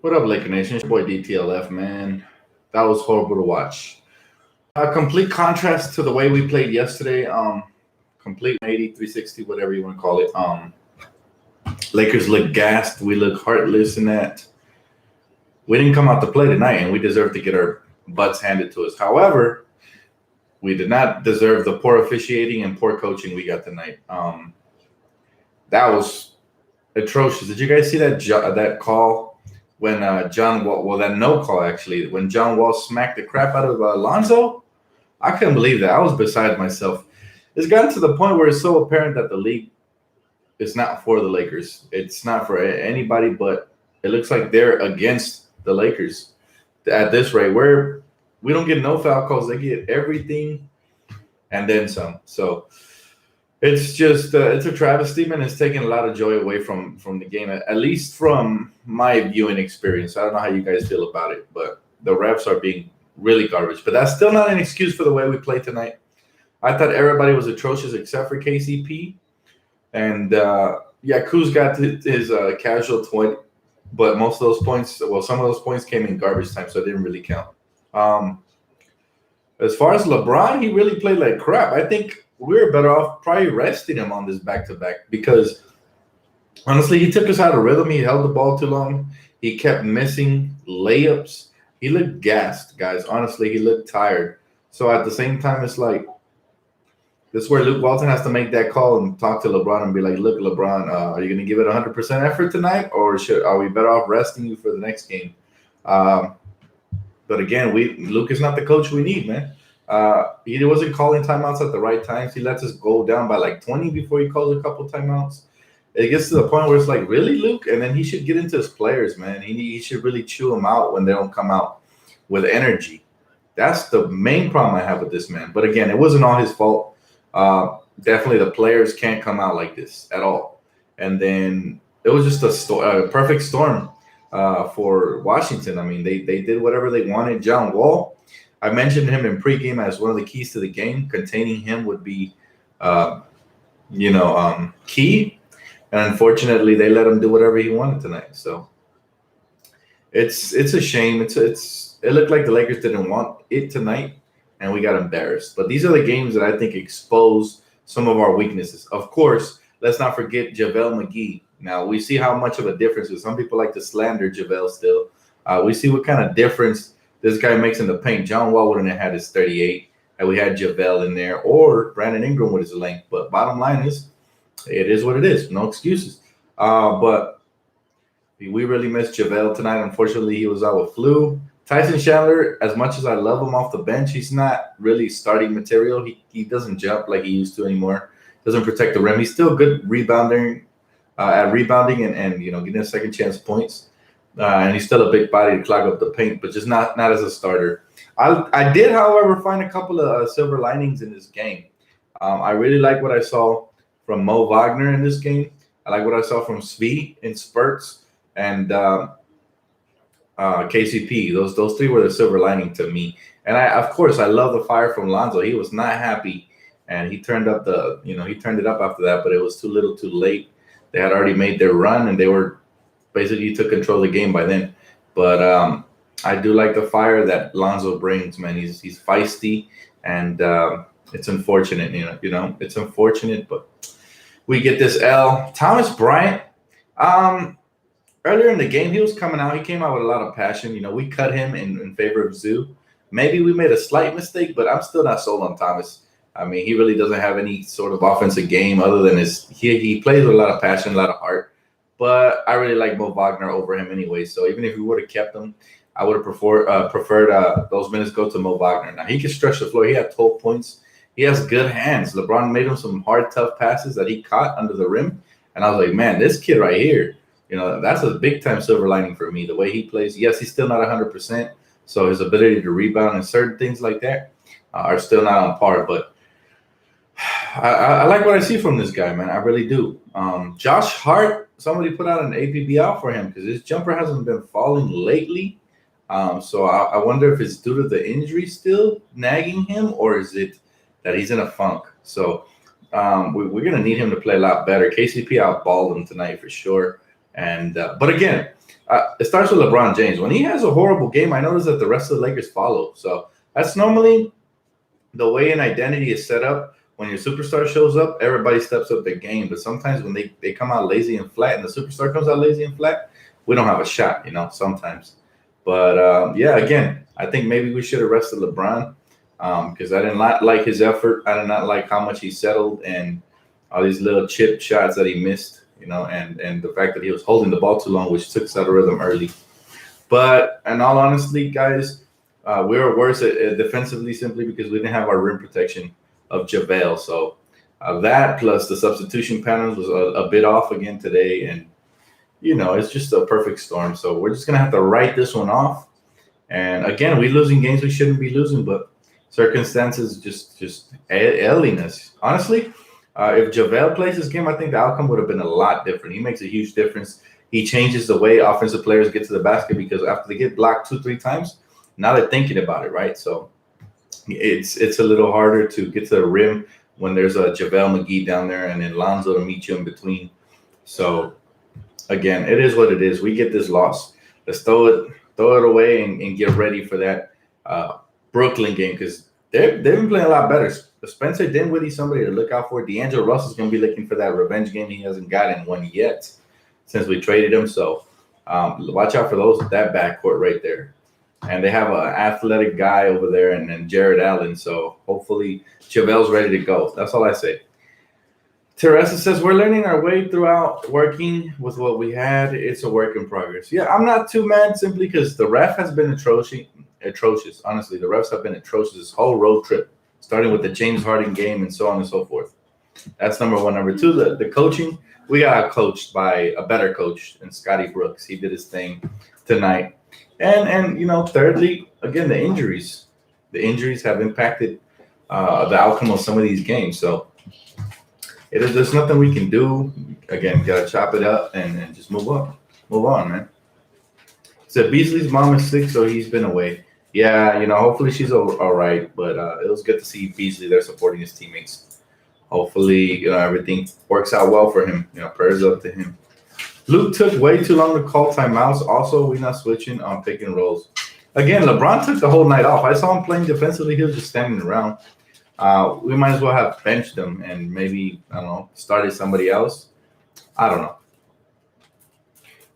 What up, Laker Nation? It's your boy DTLF, man. That was horrible to watch. A complete contrast to the way we played yesterday. Complete 180, 360, whatever you want to call it. Lakers look gassed. We look heartless in that. We didn't come out to play tonight, and we deserve to get our butts handed to us. However, we did not deserve the poor officiating and poor coaching we got tonight. That was atrocious. Did you guys see that call when John Wall? Well, that no call actually when John Wall smacked the crap out of Lonzo. I couldn't believe that. I was beside myself. It's gotten to the point where it's so apparent that the league is not for the Lakers. It's not for anybody, but it looks like they're against the Lakers at this rate. Where we don't get no foul calls, they get everything and then some. So it's just it's a travesty, man. It's taking a lot of joy away from the game, at least from my viewing experience. I don't know how you guys feel about it, but the refs are being really garbage. But that's still not an excuse for the way we played tonight. I thought everybody was atrocious except for KCP. And, Kuz got his casual 20, but most of those points, well, some of those points came in garbage time, so it didn't really count. As far as LeBron, he really played like crap. I think we were better off probably resting him on this back-to-back because, honestly, he took us out of rhythm. He held the ball too long. He kept missing layups. He looked gassed, guys. Honestly, he looked tired. So at the same time, it's like, this is where Luke Walton has to make that call and talk to LeBron and be like, look, LeBron, are you going to give it 100% effort tonight, or are we better off resting you for the next game? But again, Luke is not the coach we need, man. He wasn't calling timeouts at the right times. He lets us go down by like 20 before he calls a couple timeouts. It gets to the point where it's like, really, Luke? And then he should get into his players, man. He should really chew them out when they don't come out with energy. That's the main problem I have with this man. But again, it wasn't all his fault. Definitely the players can't come out like this at all. And then it was just a perfect storm for Washington. I mean, they did whatever they wanted. John Wall, I mentioned him in pregame as one of the keys to the game. Containing him would be, key. And unfortunately, they let him do whatever he wanted tonight. So it's a shame. It looked like the Lakers didn't want it tonight, and we got embarrassed. But these are the games that I think expose some of our weaknesses. Of course, let's not forget JaVale McGee. Now, we see how much of a difference, because some people like to slander JaVale still. We see what kind of difference this guy makes in the paint. John Wall wouldn't have had his 38, and we had JaVale in there, or Brandon Ingram with his length. But bottom line is, it is what it is. No excuses. But we really missed JaVale tonight. Unfortunately, he was out with flu. Tyson Chandler, as much as I love him off the bench, he's not really starting material. He doesn't jump like he used to anymore. Doesn't protect the rim. He's still good at rebounding and getting a second chance points. And he's still a big body to clog up the paint, but just not as a starter. I did, however, find a couple of silver linings in this game. I really like what I saw from Mo Wagner in this game. I like what I saw from Svi in spurts and KCP. Those three were the silver lining to me. And of course, I love the fire from Lonzo. He was not happy, and he turned it up after that, but it was too little, too late. They had already made their run, and they were basically took control of the game by then. But I do like the fire that Lonzo brings, man. He's feisty, and it's unfortunate, it's unfortunate, but we get this L. Thomas Bryant, earlier in the game, he was coming out. He came out with a lot of passion. We cut him in favor of Zoo. Maybe we made a slight mistake, but I'm still not sold on Thomas. I mean, he really doesn't have any sort of offensive game other than he plays with a lot of passion, a lot of heart. But I really like Mo Wagner over him anyway. So even if we would have kept him, I would have preferred those minutes go to Mo Wagner. Now, he can stretch the floor. He had 12 points. He has good hands. LeBron made him some hard, tough passes that he caught under the rim. And I was like, man, this kid right here, that's a big-time silver lining for me. The way he plays, yes, he's still not 100%, so his ability to rebound and certain things like that are still not on par. But I like what I see from this guy, man. I really do. Josh Hart, somebody put out an APB out for him because his jumper hasn't been falling lately. So I wonder if it's due to the injury still nagging him, or is it that he's in a funk? So we're going to need him to play a lot better. KCP outballed him tonight for sure. And but again, It starts with LeBron James. When he has a horrible game, I notice that the rest of the Lakers follow. So that's normally the way an identity is set up. When your superstar shows up, everybody steps up their game. But sometimes when they come out lazy and flat, and the superstar comes out lazy and flat, we don't have a shot, sometimes. But yeah, again, I think maybe we should have rested LeBron because I didn't like his effort. I did not like how much he settled and all these little chip shots that he missed, and the fact that he was holding the ball too long, which took us out of rhythm early. But in all honesty, guys, we were worse at defensively simply because we didn't have our rim protection of JaVale. So that plus the substitution patterns was a bit off again today. And, it's just a perfect storm. So we're just going to have to write this one off. And again, we're losing games we shouldn't be losing, but circumstances just ailing us. Honestly, if JaVale plays this game, I think the outcome would have been a lot different. He makes a huge difference. He changes the way offensive players get to the basket because after they get blocked 2-3 times, now they're thinking about it, right? So it's a little harder to get to the rim when there's a JaVale McGee down there and then Lonzo to meet you in between. So again, it is what it is. We get this loss. Let's throw it away and get ready for that Brooklyn game because they've been playing a lot better. Spencer Dinwiddie, somebody to look out for. D'Angelo Russell's going to be looking for that revenge game. He hasn't gotten one yet since we traded him. So watch out for that backcourt right there. And they have an athletic guy over there and then Jared Allen. So hopefully JaVale's ready to go. That's all I say. Teresa says, we're learning our way throughout working with what we had. It's a work in progress. Yeah, I'm not too mad simply because the ref has been atrocious. Honestly, the refs have been atrocious this whole road trip, starting with the James Harden game and so on and so forth. That's number one. Number two, the coaching. We got coached by a better coach than Scotty Brooks. He did his thing tonight. And thirdly, again, the injuries. The injuries have impacted the outcome of some of these games. So there's nothing we can do. Again, got to chop it up and just move on. Move on, man. So Beasley's mom is sick, so he's been away. Yeah, hopefully she's all right. But it was good to see Beasley there supporting his teammates. Hopefully, everything works out well for him. Prayers up to him. Luke took way too long to call timeouts. Also, we're not switching on pick and rolls. Again, LeBron took the whole night off. I saw him playing defensively. He was just standing around. We might as well have benched him and maybe, started somebody else. I don't know.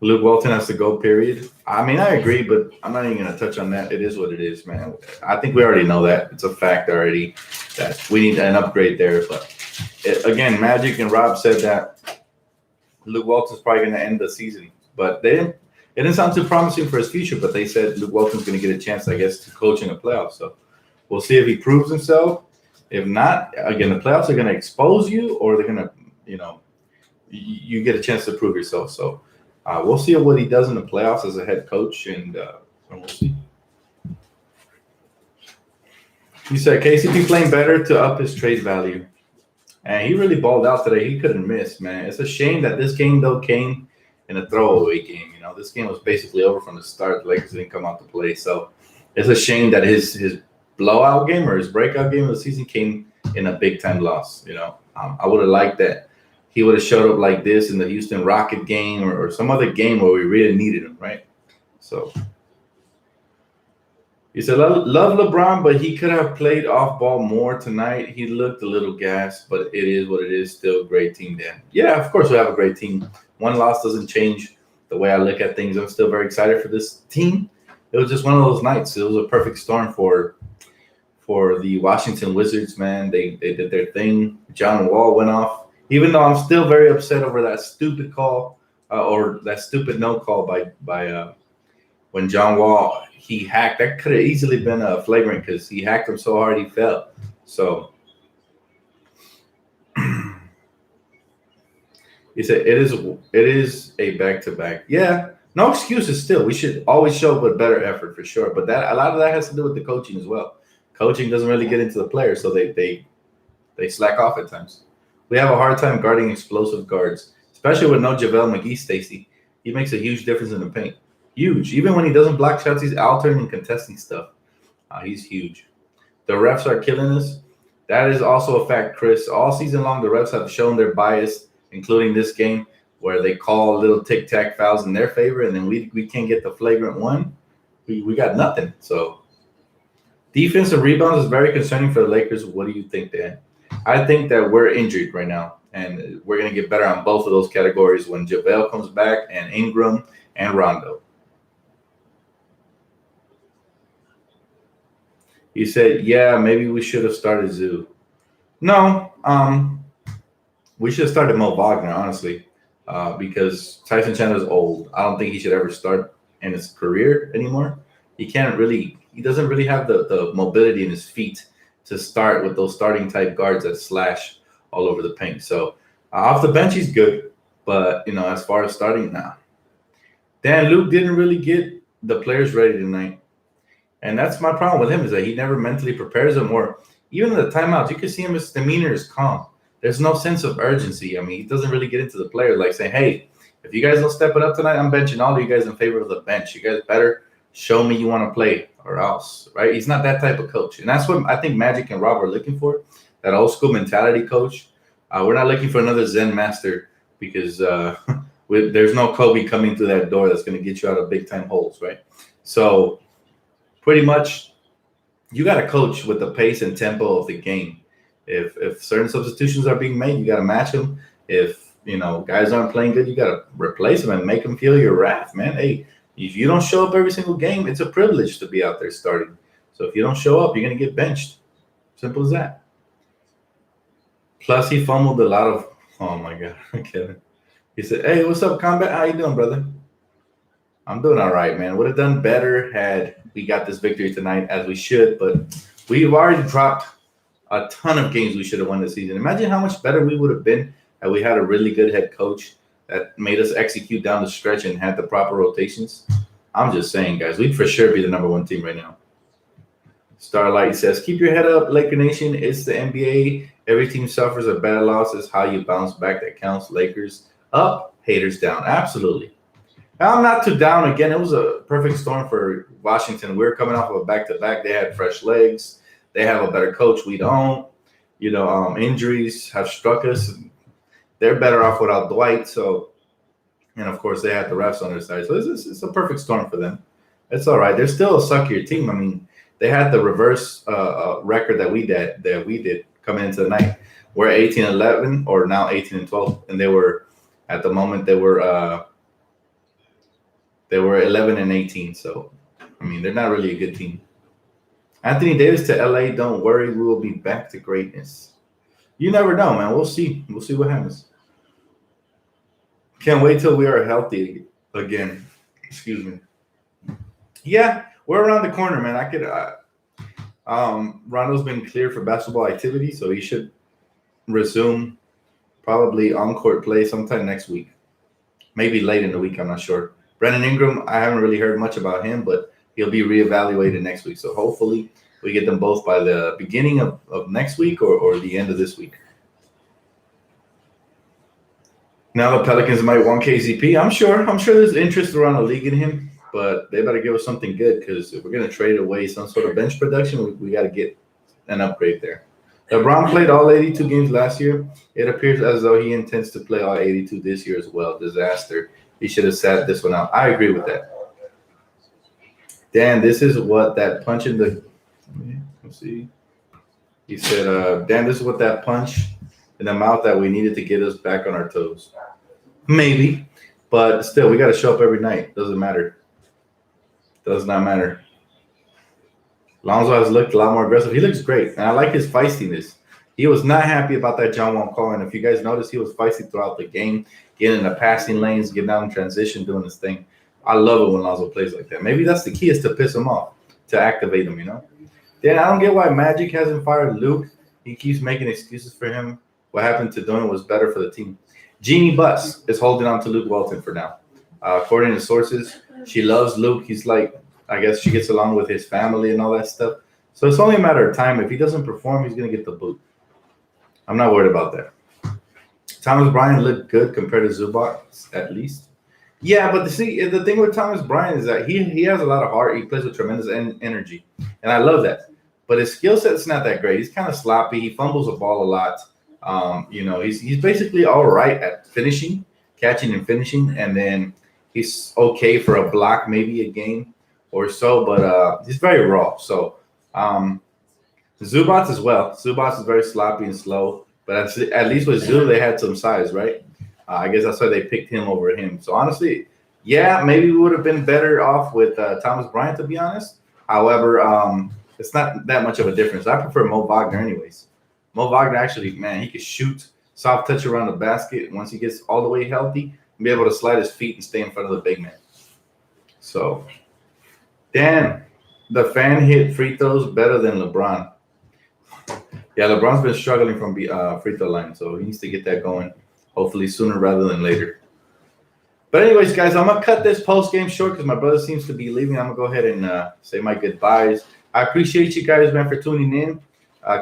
Luke Walton has to go, period. I mean, I agree, but I'm not even going to touch on that. It is what it is, man. I think we already know that. It's a fact already that we need an upgrade there. But, again, Magic and Rob said that Luke Walton's probably going to end the season. But it didn't sound too promising for his future, but they said Luke Walton's going to get a chance, I guess, to coach in the playoffs. So we'll see if he proves himself. If not, again, the playoffs are going to expose you or they're going to, you get a chance to prove yourself. So we'll see what he does in the playoffs as a head coach, and we'll see. He said KCP playing better to up his trade value. And he really balled out today. He couldn't miss, man. It's a shame that this game, though, came in a throwaway game. This game was basically over from the start. The Lakers didn't come out to play. So it's a shame that his blowout game or his breakout game of the season came in a big-time loss. I would have liked that he would have showed up like this in the Houston Rocket game or some other game where we really needed him, right? So he said, love LeBron, but he could have played off ball more tonight. He looked a little gassed, but it is what it is. Still a great team, Dan. Yeah, of course we have a great team. One loss doesn't change the way I look at things. I'm still very excited for this team. It was just one of those nights. It was a perfect storm for the Washington Wizards, man. They did their thing. John Wall went off. Even though I'm still very upset over that stupid call or that stupid no call by when John Wall, he hacked. That could have easily been a flagrant because he hacked him so hard he fell. So he said it is a back-to-back. Yeah, no excuses still. We should always show but better effort for sure. But a lot of that has to do with the coaching as well. Coaching doesn't really get into the players, so they slack off at times. We have a hard time guarding explosive guards, especially with no JaVale McGee, Stacey. He makes a huge difference in the paint. Huge. Even when he doesn't block shots, he's altering and contesting stuff. He's huge. The refs are killing us. That is also a fact, Chris. All season long, the refs have shown their bias, including this game. where they call little tic-tac fouls in their favor, and then we can't get the flagrant one. We got nothing. So defensive rebounds is very concerning for the Lakers. What do you think, Dan? I think that we're injured right now, and we're going to get better on both of those categories when JaVale comes back and Ingram and Rondo. He said, yeah, maybe we should have started Zoo. No, we should have started Mo Wagner, honestly, because Tyson Chandler's old. I don't think he should ever start in his career anymore. He doesn't really have the mobility in his feet to start with those starting type guards that slash all over the paint. So off the bench, he's good. But, as far as starting, nah. Dan, Luke didn't really get the players ready tonight. And that's my problem with him, is that he never mentally prepares them, or even in the timeouts, you can see his demeanor is calm. There's no sense of urgency. I mean, he doesn't really get into the players, like saying, hey, if you guys don't step it up tonight, I'm benching all of you guys in favor of the bench. You guys better show me you want to play or else, right? He's not that type of coach. And that's what I think Magic and Rob are looking for, that old school mentality coach. We're not looking for another Zen master, because there's no Kobe coming through that door that's going to get you out of big-time holes, right? So pretty much you got to coach with the pace and tempo of the game. If certain substitutions are being made, you got to match them. If guys aren't playing good, you got to replace them and make them feel your wrath, man. Hey, if you don't show up every single game, it's a privilege to be out there starting. So if you don't show up, you're going to get benched. Simple as that. Plus, he fumbled a lot of – oh, my God. Kevin. He said, hey, what's up, Combat? How you doing, brother? I'm doing all right, man. Would have done better had we got this victory tonight, as we should. But we've already dropped a ton of games we should have won this season. Imagine how much better we would have been had we had a really good head coach that made us execute down the stretch and had the proper rotations. I'm just saying, guys, we'd for sure be the number one team right now. Starlight says, keep your head up, Laker Nation. It's the NBA. Every team suffers a bad loss. Is how you bounce back that counts. Lakers up, haters down. Absolutely. I'm not too down. Again, it was a perfect storm for Washington. We were coming off of a back-to-back. They had fresh legs. They have a better coach. We don't. Injuries have struck us. They're better off without Dwight. So, and of course, they had the refs on their side. So it's a perfect storm for them. It's all right. They're still a suckier team. I mean, they had the reverse record that we did coming into the night. We're 18-11, or now 18-12, and they were at the moment they were 11-18. So, I mean, they're not really a good team. Anthony Davis to LA. Don't worry, we will be back to greatness. You never know, man. We'll see. We'll see what happens. Can't wait till we are healthy again. Excuse me. Yeah, we're around the corner, man. Rondo's been cleared for basketball activity, so he should resume probably on-court play sometime next week. Maybe late in the week, I'm not sure. Brandon Ingram, I haven't really heard much about him, but he'll be reevaluated next week. So hopefully we get them both by the beginning of next week or the end of this week. Now the Pelicans might want KCP. I'm sure there's interest around the league in him, but they better give us something good, because if we're going to trade away some sort of bench production, we got to get an upgrade there. LeBron played all 82 games last year. It appears as though he intends to play all 82 this year as well. Disaster. He should have sat this one out. I agree with that. Dan, this is what that punch in the – let's see. He said, Dan, this is what that punch in the mouth that we needed to get us back on our toes. Maybe. But still, we got to show up every night. Doesn't matter. Does not matter. Lonzo has looked a lot more aggressive. He looks great, and I like his feistiness. He was not happy about that John Wall call, and if you guys notice, he was feisty throughout the game, getting in the passing lanes, getting out in transition, doing his thing. I love it when Lonzo plays like that. Maybe that's the key, is to piss him off, to activate him, Then I don't get why Magic hasn't fired Luke. He keeps making excuses for him. What happened to doing was better for the team. Jeannie Buss is holding on to Luke Walton for now. According to sources, she loves Luke. He's like, I guess she gets along with his family and all that stuff. So it's only a matter of time. If he doesn't perform, he's going to get the boot. I'm not worried about that. Thomas Bryant looked good compared to Zubac, at least. Yeah, but the thing with Thomas Bryant is that he has a lot of heart. He plays with tremendous energy, and I love that. But his skill set's not that great. He's kind of sloppy. He fumbles the ball a lot. He's basically all right at finishing, catching and finishing, and then he's okay for a block, maybe a game or so, but he's very raw. So Zubats as well. Zubats is very sloppy and slow, but at least with Zoo they had some size, right? I guess that's why they picked him over him. So honestly, yeah, maybe we would have been better off with Thomas Bryant, to be honest. However, it's not that much of a difference. I prefer Mo Wagner, anyways. Mo Wagner actually, man, he could shoot, soft touch around the basket. Once he gets all the way healthy, and be able to slide his feet and stay in front of the big man. So, damn, the fan hit free throws better than LeBron. Yeah, LeBron's been struggling from the free throw line, so he needs to get that going. Hopefully sooner rather than later. But anyways, guys, I'm gonna cut this post game short because my brother seems to be leaving. I'm gonna go ahead and say my goodbyes. I appreciate you guys, man, for tuning in.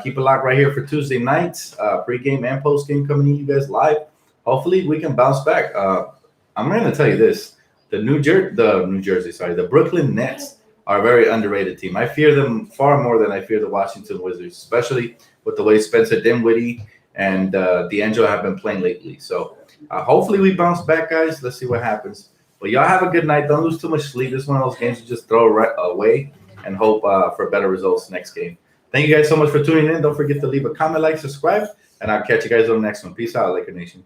Keep it locked right here for Tuesday nights, pre-game and post-game coming to you guys live. Hopefully, we can bounce back. I'm going to tell you this: the Brooklyn Nets are a very underrated team. I fear them far more than I fear the Washington Wizards, especially with the way Spencer Dinwiddie and D'Angelo have been playing lately. So hopefully, we bounce back, guys. Let's see what happens. But y'all have a good night. Don't lose too much sleep. This is one of those games you just throw right away and hope for better results next game. Thank you guys so much for tuning in. Don't forget to leave a comment, like, subscribe, and I'll catch you guys on the next one. Peace out, Laker Nation.